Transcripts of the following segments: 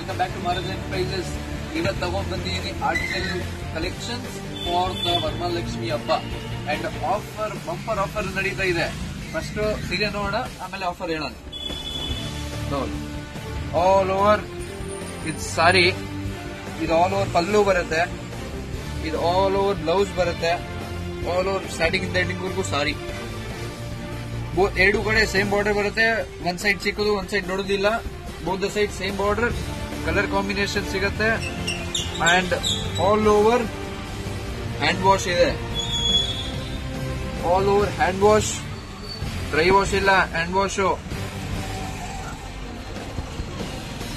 Welcome back to Maharaja Enterprises. ಇವತ್ತು ತಗೊಂಡ್ ಬಂದಿದ್ದೀನಿ article collections for the Varamahalakshmi ಹಬ್ಬ ಅಂಡ್ ಆಫರ್ ಬಂಪರ್ ಆಫರ್ ನಡೀತಾ ಇದೆ. ಫಸ್ಟ್ ಸೀರೆ ನೋಡೋಣ, ಆಮೇಲೆ ಆಫರ್ ಹೇಳೋಣ. ನೋಡಿ, ಆಲ್ ಓವರ್ ಇದು ಸಾರಿ, ಇದು ಆಲ್ ಓವರ್ ಪಲ್ಲು ಬರುತ್ತೆ, ಇದು ಆಲ್ ಓವರ್ ಬ್ಲೌಸ್ ಬರುತ್ತೆ, ಆಲ್ ಓವರ್ ಸ್ಟಾರ್ಟಿಂಗ್ ಇಂದ ಎಂಡಿಂಗ್ ವರ್ಗೂ ಸಾರಿ. ಎರಡು ಕಡೆ ಸೇಮ್ ಬಾರ್ಡರ್ ಬರುತ್ತೆ, ಒಂದ್ ಸೈಡ್ ಚಿಕ್ಕದು ಒಂದ್ ಸೈಡ್ ದೊಡ್ಡದಿಲ್ಲ, both the side same border, colour combination ಸಿಗುತ್ತೆ and all over hand wash ಇದೆ. All over hand wash, dry wash ಇಲ್ಲ, hand wash.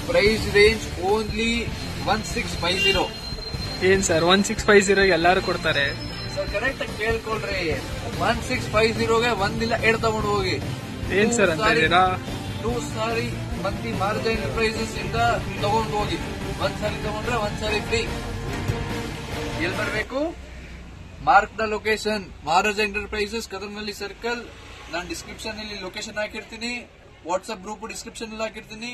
Price range only 1650. ಏನ್ ಸರ್ 1650 ಎಲ್ಲಾರು ಕೊಡ್ತಾರೆ? ಸರ್ ಕರೆಕ್ಟ್ ಆಗಿ ಕೇಳ್ಕೊಳ್ರಿ, 1650ಗೆ ಒಂದಿಲ್ಲ ಎರಡು ತಗೊಂಡು ಹೋಗಿ. ಏನ್ ಸರ್ ಅಂತ ಇದ್ದೀರಾ? 2 ಸಾರಿ ಮಂದಿ ಮಹಾರಾಜ ಎಂಟರ್ಪ್ರೈಸಸ್ ಇಂದ ತಗೊಂಡು ಹೋಗಿ. ಒಂದ್ ಸಾರಿ ತಗೊಂಡ್ರೆ ಒಂದ್ ಸಾರಿ ಫ್ರೀ. ಎಲ್ಲಿ ಬರ್ಬೇಕು? Mark the location, Maharaja enterprises, Kadarnahalli circle. ನಾನು ಡಿಸ್ಕ್ರಿಪ್ಷನ್ ಅಲ್ಲಿ ಲೊಕೇಶನ್ ಹಾಕಿರ್ತೀನಿ, ವಾಟ್ಸ್ಆಪ್ ಗ್ರೂಪ್ ಡಿಸ್ಕ್ರಿಪ್ಷನ್ ಅಲ್ಲಿ ಹಾಕಿರ್ತೀನಿ.